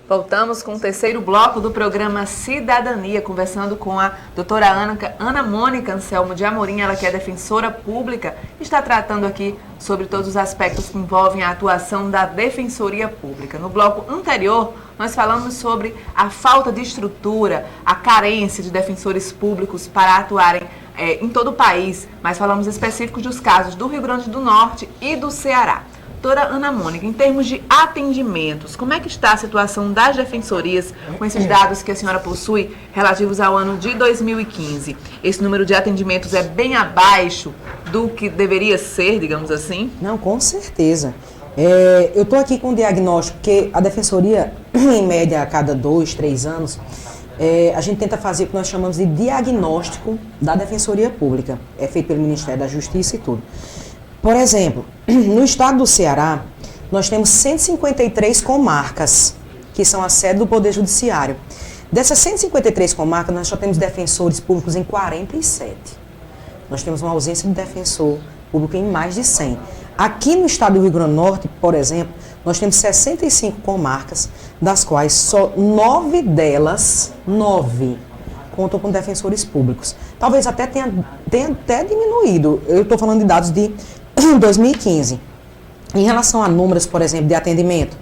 Voltamos com o terceiro bloco do programa Cidadania, conversando com a doutora Ana Mônica Anselmo de Amorim, ela que é defensora pública, está tratando aqui sobre todos os aspectos que envolvem a atuação da Defensoria Pública. No bloco anterior, nós falamos sobre a falta de estrutura, a carência de defensores públicos para atuarem em todo o país, mas falamos específicos dos casos do Rio Grande do Norte e do Ceará. Doutora Ana Mônica, em termos de atendimentos, como é que está a situação das defensorias com esses dados que a senhora possui relativos ao ano de 2015? Esse número de atendimentos é bem abaixo do que deveria ser, digamos assim? Não, com certeza. Eu estou aqui com um diagnóstico, porque a defensoria, em média, a cada 2, 3 anos, a gente tenta fazer o que nós chamamos de diagnóstico da defensoria pública. É feito pelo Ministério da Justiça e tudo. Por exemplo, no estado do Ceará, nós temos 153 comarcas, que são a sede do Poder Judiciário. Dessas 153 comarcas, nós só temos defensores públicos em 47. Nós temos uma ausência de defensor público em mais de 100. Aqui no estado do Rio Grande do Norte, por exemplo, nós temos 65 comarcas, das quais só 9 delas, 9, contam com defensores públicos. Talvez até tenha até diminuído. Eu estou falando de dados de 2015. Em relação a números, por exemplo, de atendimento,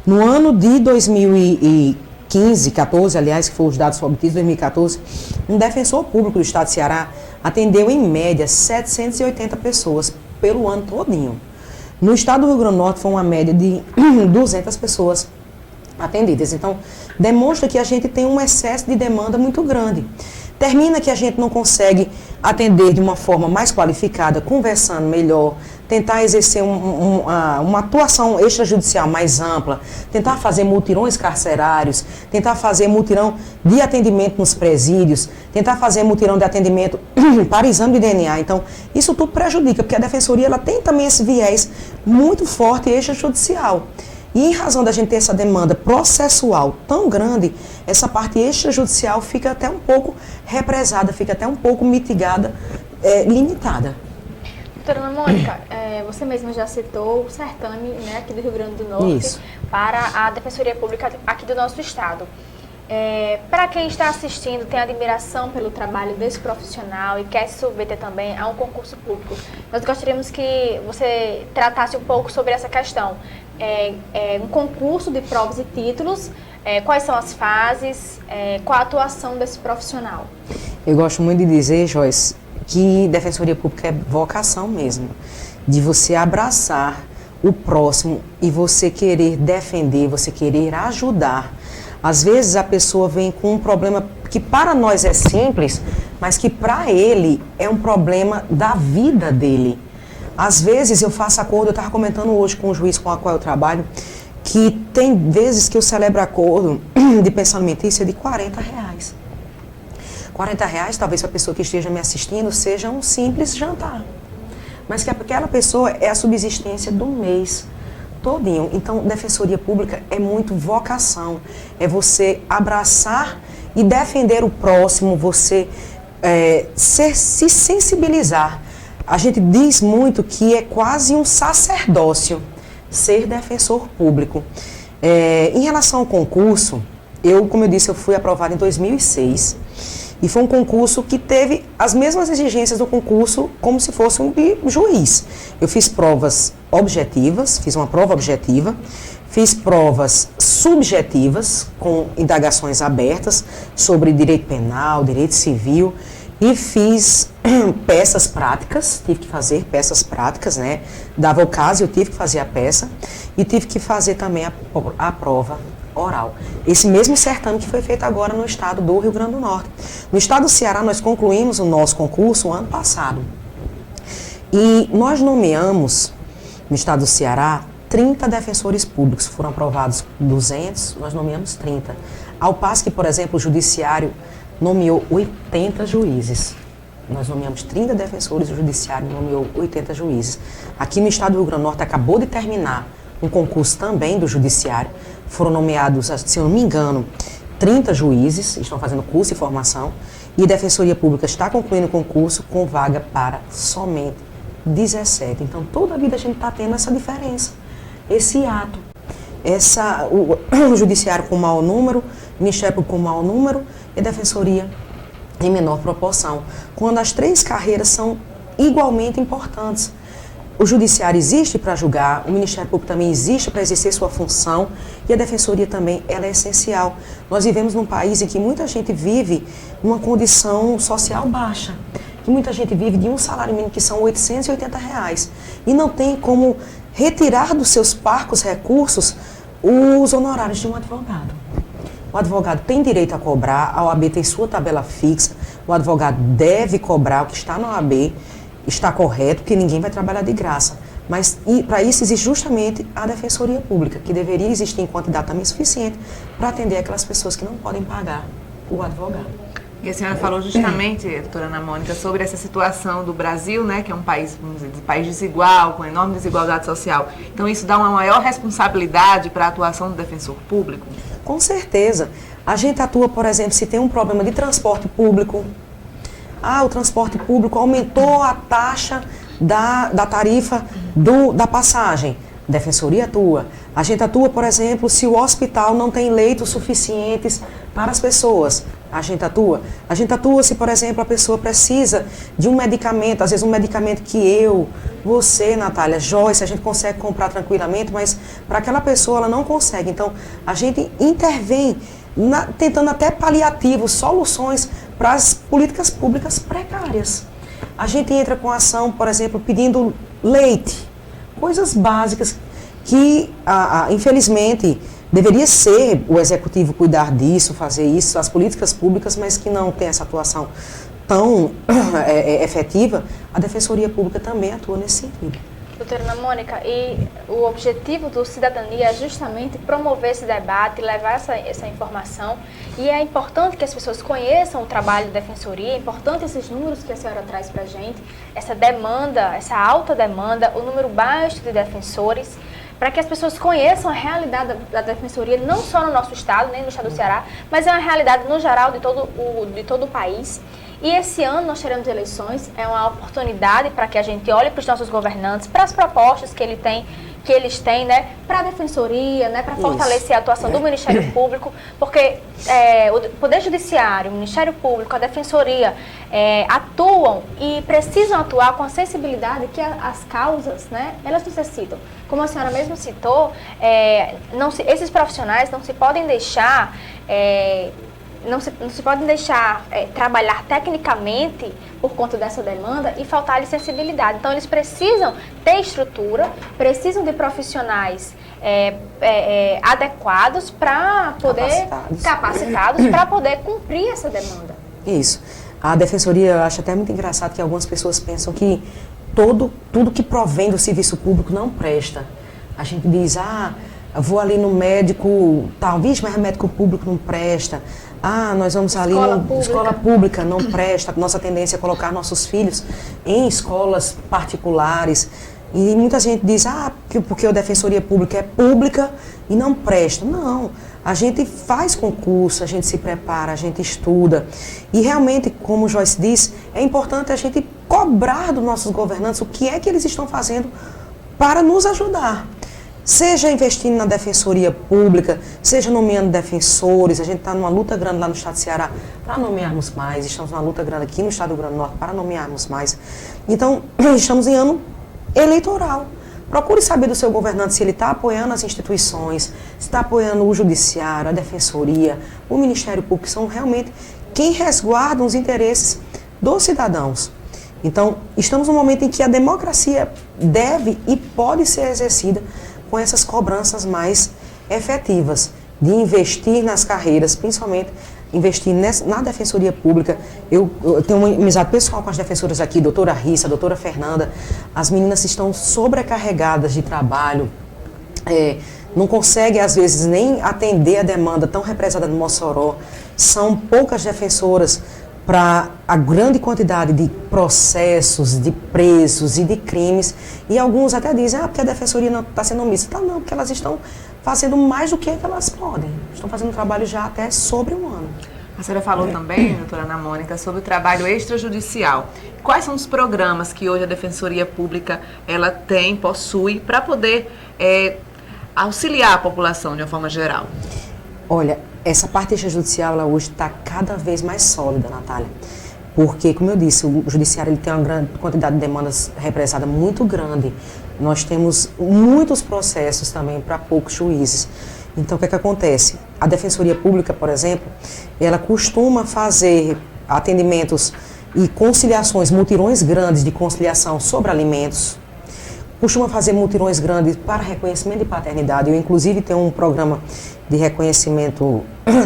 no ano de 2015, 14, aliás, que foram os dados obtidos em 2014, um defensor público do estado de Ceará atendeu em média 780 pessoas pelo ano todinho. No estado do Rio Grande do Norte foi uma média de 200 pessoas atendidas. Então, demonstra que a gente tem um excesso de demanda muito grande. Termina que a gente não consegue atender de uma forma mais qualificada, conversando melhor, tentar exercer uma atuação extrajudicial mais ampla, tentar fazer mutirões carcerários, tentar fazer mutirão de atendimento nos presídios, tentar fazer mutirão de atendimento para exame de DNA. Então, isso tudo prejudica, porque a defensoria ela tem também esse viés muito forte extrajudicial. E em razão da gente ter essa demanda processual tão grande, essa parte extrajudicial fica até um pouco represada, fica até um pouco mitigada, limitada. Doutora Ana Mônica, você mesma já citou o certame, né, aqui do Rio Grande do Norte. Isso. Para a Defensoria Pública aqui do nosso estado. Para quem está assistindo, tem admiração pelo trabalho desse profissional e quer se submeter também a um concurso público, nós gostaríamos que você tratasse um pouco sobre essa questão. Um concurso de provas e títulos, quais são as fases, qual a atuação desse profissional? Eu gosto muito de dizer, Joyce, que Defensoria Pública é vocação mesmo, de você abraçar o próximo e você querer defender, você querer ajudar. Às vezes a pessoa vem com um problema que para nós é simples, mas que para ele é um problema da vida dele. Às vezes eu faço acordo, eu estava comentando hoje com o juiz com o qual eu trabalho, que tem vezes que eu celebro acordo de pensão alimentícia de R$40. R$40, talvez para a pessoa que esteja me assistindo, seja um simples jantar. Mas que aquela pessoa é a subsistência do mês todinho. Então, Defensoria Pública é muito vocação, é você abraçar e defender o próximo, você se sensibilizar. A gente diz muito que é quase um sacerdócio ser defensor público. Em relação ao concurso, como eu disse, eu fui aprovada em 2006 e foi um concurso que teve as mesmas exigências do concurso como se fosse um de juiz. Eu fiz provas objetivas, fiz uma prova objetiva, fiz provas subjetivas com indagações abertas sobre direito penal, direito civil e fiz peças práticas, tive que fazer peças práticas, né? Dava o caso, eu tive que fazer a peça e tive que fazer também a prova oral. Esse mesmo certame que foi feito agora no estado do Rio Grande do Norte. No estado do Ceará, nós concluímos o nosso concurso ano passado. E nós nomeamos, no estado do Ceará, 30 defensores públicos. Foram aprovados 200, nós nomeamos 30. Ao passo que, por exemplo, o Judiciário nomeou 80 juízes. Nós nomeamos 30 defensores, o Judiciário nomeou 80 juízes. Aqui no estado do Rio Grande do Norte acabou de terminar um concurso também do Judiciário. Foram nomeados, se eu não me engano, 30 juízes, estão fazendo curso e formação, e a Defensoria Pública está concluindo o concurso com vaga para somente 17. Então, toda a vida a gente está tendo essa diferença, esse ato. o judiciário com mau número, o Ministério Público com mau número e a defensoria em menor proporção, quando as três carreiras são igualmente importantes. O judiciário existe para julgar, o Ministério Público também existe para exercer sua função e a defensoria também, ela é essencial. Nós vivemos num país em que muita gente vive numa condição social baixa, que muita gente vive de um salário mínimo que são R$880 e não tem como retirar dos seus parcos recursos os honorários de um advogado. O advogado tem direito a cobrar, a OAB tem sua tabela fixa, o advogado deve cobrar o que está na OAB, está correto, porque ninguém vai trabalhar de graça. Mas para isso existe justamente a Defensoria Pública, que deveria existir em quantidade também suficiente para atender aquelas pessoas que não podem pagar o advogado. E a senhora falou justamente, doutora Ana Mônica, sobre essa situação do Brasil, né, que é um país, vamos dizer, país desigual, com enorme desigualdade social. Então isso dá uma maior responsabilidade para a atuação do defensor público? Com certeza. A gente atua, por exemplo, se tem um problema de transporte público. O transporte público aumentou a taxa da tarifa da passagem. A defensoria atua. A gente atua, por exemplo, se o hospital não tem leitos suficientes para as pessoas. A gente atua. A gente atua se, por exemplo, a pessoa precisa de um medicamento, às vezes um medicamento que você, Natália, Joyce, a gente consegue comprar tranquilamente, mas para aquela pessoa ela não consegue. Então, a gente intervém tentando até paliativos, soluções para as políticas públicas precárias. A gente entra com ação, por exemplo, pedindo leite, coisas básicas que, infelizmente, deveria ser o executivo cuidar disso, fazer isso, as políticas públicas, mas que não tem essa atuação tão efetiva. A Defensoria Pública também atua nesse sentido. Doutora Ana Mônica, e o objetivo do Cidadania é justamente promover esse debate, levar essa informação, e é importante que as pessoas conheçam o trabalho da Defensoria, é importante esses números que a senhora traz para a gente, essa demanda, essa alta demanda, o número baixo de defensores, para que as pessoas conheçam a realidade da Defensoria, não só no nosso estado, nem no estado do Ceará, mas é uma realidade no geral de todo o país. E esse ano nós teremos eleições, é uma oportunidade para que a gente olhe para os nossos governantes, para as propostas que eles têm, né, para a Defensoria, né, para fortalecer a atuação do Ministério Público, porque o Poder Judiciário, o Ministério Público, a Defensoria atuam e precisam atuar com a sensibilidade que as causas, né, elas necessitam. Como a senhora mesmo citou, esses profissionais não se podem deixar... Não se podem deixar trabalhar tecnicamente por conta dessa demanda e faltar-lhe sensibilidade. Então, eles precisam ter estrutura, precisam de profissionais adequados para poder... capacitados para poder cumprir essa demanda. Isso. A Defensoria, eu acho até muito engraçado que algumas pessoas pensam que tudo que provém do serviço público não presta. A gente diz, eu vou ali no médico, talvez, mas o médico público não presta. Nós vamos ali na escola pública, não presta. Nossa tendência é colocar nossos filhos em escolas particulares. E muita gente diz, porque a Defensoria Pública é pública e não presta. Não, a gente faz concurso, a gente se prepara, a gente estuda. E realmente, como o Joyce disse, é importante a gente cobrar dos nossos governantes o que é que eles estão fazendo para nos ajudar. Seja investindo na Defensoria Pública, seja nomeando defensores. A gente está numa luta grande lá no estado do Ceará para nomearmos mais. Estamos numa luta grande aqui no estado do Rio Grande do Norte para nomearmos mais. Então, estamos em ano eleitoral. Procure saber do seu governante se ele está apoiando as instituições, se está apoiando o Judiciário, a Defensoria, o Ministério Público, que são realmente quem resguardam os interesses dos cidadãos. Então, estamos num momento em que a democracia deve e pode ser exercida com essas cobranças mais efetivas, de investir nas carreiras, principalmente investir na Defensoria Pública. Eu tenho uma amizade pessoal com as defensoras aqui, doutora Rissa, doutora Fernanda. As meninas estão sobrecarregadas de trabalho, não conseguem, às vezes, nem atender a demanda tão represada no Mossoró. São poucas defensoras para a grande quantidade de processos, de presos e de crimes, e alguns até dizem, porque a Defensoria não está sendo omissa. Não, porque elas estão fazendo mais do que elas podem. Estão fazendo um trabalho já até sobre um ano. A senhora falou também, doutora Ana Mônica, sobre o trabalho extrajudicial. Quais são os programas que hoje a Defensoria Pública ela possui para poder auxiliar a população de uma forma geral? Olha, essa parte extrajudicial ela hoje está cada vez mais sólida, Natália. Porque, como eu disse, o judiciário ele tem uma grande quantidade de demandas represadas muito grande. Nós temos muitos processos também para poucos juízes. Então, o que é que acontece? A Defensoria Pública, por exemplo, ela costuma fazer atendimentos e conciliações, mutirões grandes de conciliação sobre alimentos, costuma fazer mutirões grandes para reconhecimento de paternidade. Eu, inclusive, tenho um programa de reconhecimento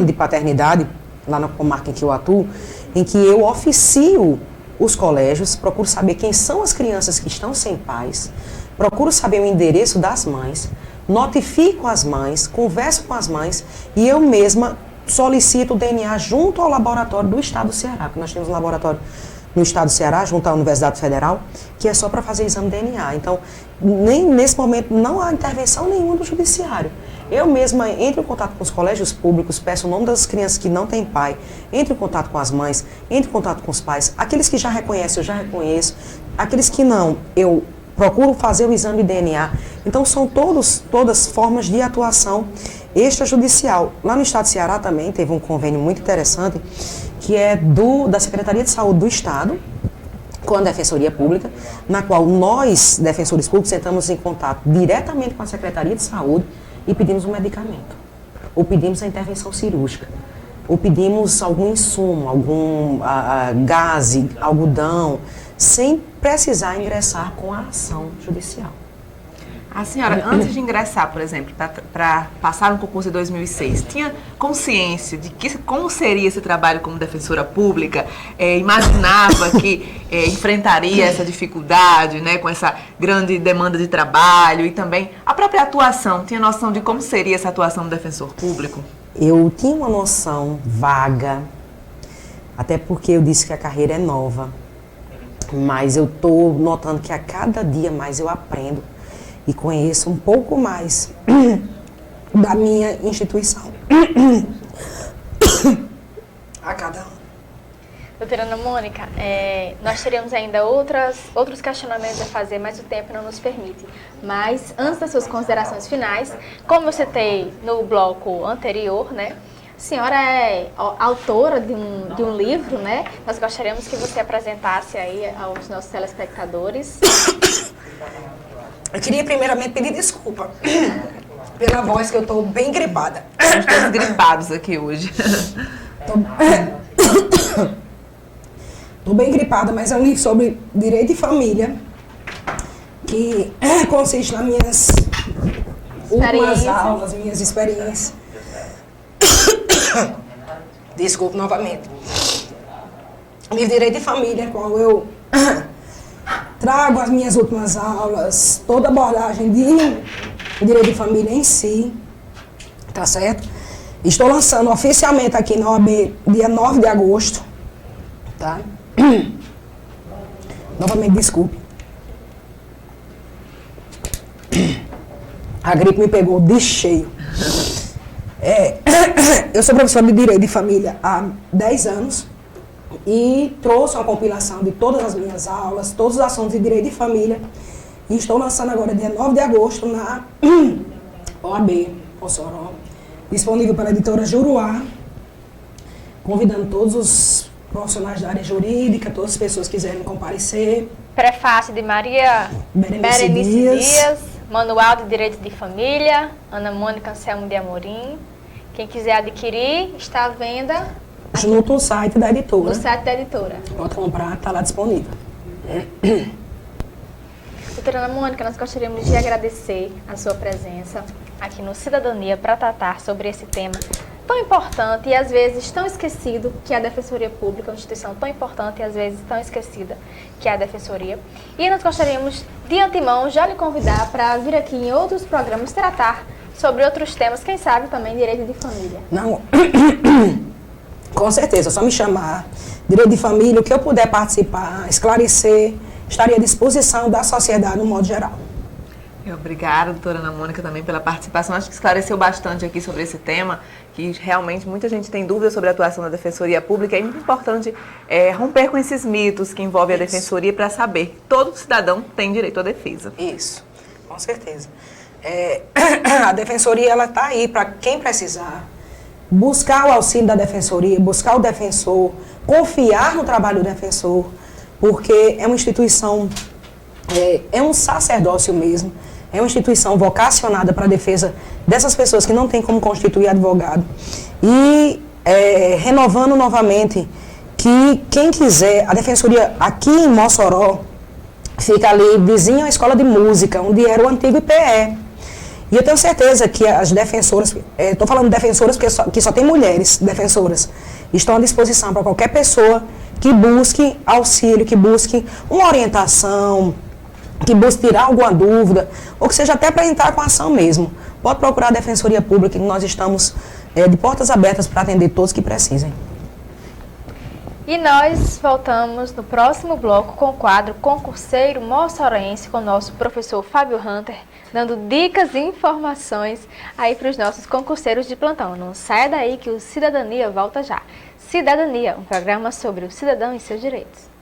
de paternidade, lá na comarca em que eu atuo, em que eu oficio os colégios, procuro saber quem são as crianças que estão sem pais, procuro saber o endereço das mães, notifico as mães, converso com as mães e eu mesma solicito o DNA junto ao laboratório do Estado do Ceará, porque nós temos um laboratório no Estado do Ceará, junto à Universidade Federal, que é só para fazer exame de DNA. Então, nem nesse momento não há intervenção nenhuma do judiciário. Eu mesma entro em contato com os colégios públicos, peço o nome das crianças que não têm pai, entro em contato com as mães, entro em contato com os pais. Aqueles que já reconhecem, eu já reconheço. Aqueles que não, eu procuro fazer o exame de DNA. Então, são todas formas de atuação extrajudicial. Lá no Estado do Ceará também teve um convênio muito interessante, que é da Secretaria de Saúde do Estado, com a Defensoria Pública, na qual nós, defensores públicos, entramos em contato diretamente com a Secretaria de Saúde e pedimos um medicamento, ou pedimos a intervenção cirúrgica, ou pedimos algum insumo, algum gás, algodão, sem precisar ingressar com a ação judicial. A senhora, antes de ingressar, por exemplo, para passar no concurso de 2006, tinha consciência de como seria esse trabalho como defensora pública? Imaginava que enfrentaria essa dificuldade, né, com essa grande demanda de trabalho e também a própria atuação? Tinha noção de como seria essa atuação do defensor público? Eu tinha uma noção vaga, até porque eu disse que a carreira é nova, mas eu estou notando que a cada dia mais eu aprendo e conheço um pouco mais da minha instituição. A cada ano. Doutora Ana Mônica, nós teríamos ainda outros questionamentos a fazer, mas o tempo não nos permite. Mas, antes das suas considerações finais, como eu citei no bloco anterior, né, a senhora é autora de um livro, né? Nós gostaríamos que você apresentasse aí aos nossos telespectadores. Eu queria primeiramente pedir desculpa pela voz, que eu estou bem gripada. Estamos todos gripados aqui hoje. Estou bem gripada, mas é um livro sobre direito de família, que consiste nas minhas últimas aulas, minhas experiências. Desculpe novamente. Livro de direito de família, qual eu trago as minhas últimas aulas, toda a abordagem de direito de família em si, tá certo? Estou lançando oficialmente aqui na OAB dia 9 de agosto, tá? Novamente, desculpe. A gripe me pegou de cheio. Eu sou professora de direito de família há 10 anos. E trouxe uma compilação de todas as minhas aulas, todos os assuntos de direito de família. E estou lançando agora, dia 9 de agosto, na OAB, Mossoró, disponível pela editora Juruá, convidando todos os profissionais da área jurídica, todas as pessoas que quiserem comparecer. Prefácio de Maria Berenice Dias, Manual de Direito de Família, Ana Mônica Anselmo de Amorim. Quem quiser adquirir, está à venda no site da editora. No site da editora. Pode comprar, está lá disponível. Doutora Ana Mônica, nós gostaríamos de agradecer a sua presença aqui no Cidadania para tratar sobre esse tema tão importante e às vezes tão esquecido, que é a Defensoria Pública, uma instituição tão importante e às vezes tão esquecida, que é a Defensoria. E nós gostaríamos, de antemão, já lhe convidar para vir aqui em outros programas tratar sobre outros temas, quem sabe também direito de família. Não, com certeza, é só me chamar. Direito de família, o que eu puder participar, esclarecer, estaria à disposição da sociedade no modo geral. Obrigada, doutora Ana Mônica, também pela participação. Acho que esclareceu bastante aqui sobre esse tema, que realmente muita gente tem dúvidas sobre a atuação da Defensoria Pública. É muito importante romper com esses mitos que envolvem a Defensoria para saber que todo cidadão tem direito à defesa. Isso, com certeza. A defensoria ela está aí para quem precisar. Buscar o auxílio da defensoria, buscar o defensor, confiar no trabalho do defensor, porque é uma instituição, é um sacerdócio mesmo, é uma instituição vocacionada para a defesa dessas pessoas que não têm como constituir advogado. E renovando novamente que quem quiser, a defensoria aqui em Mossoró, fica ali vizinho à escola de música, onde era o antigo IPE. E eu tenho certeza que as defensoras, estou falando defensoras porque que só tem mulheres defensoras, estão à disposição para qualquer pessoa que busque auxílio, que busque uma orientação, que busque tirar alguma dúvida, ou que seja até para entrar com ação mesmo. Pode procurar a Defensoria Pública, que nós estamos de portas abertas para atender todos que precisem. E nós voltamos no próximo bloco com o quadro Concurseiro Moçoroense com o nosso professor Fábio Hunter, dando dicas e informações aí para os nossos concurseiros de plantão. Não saia daí que o Cidadania volta já. Cidadania, um programa sobre o cidadão e seus direitos.